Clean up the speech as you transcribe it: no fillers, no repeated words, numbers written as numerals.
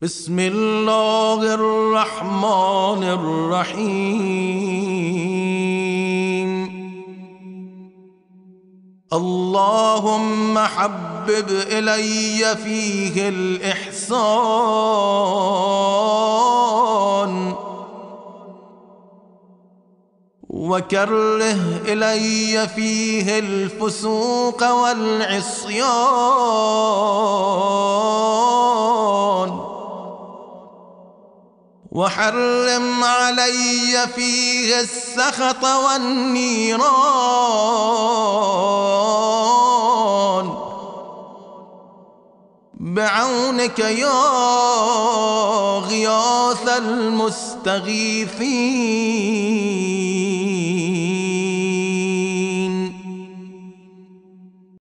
بسم الله الرحمن الرحيم. اللهم حبب إلي فيه الإحسان وكره إلي فيه الفسوق والعصيان وحرم علي فيه السخط والنيران بعونك يا غياث المستغيثين.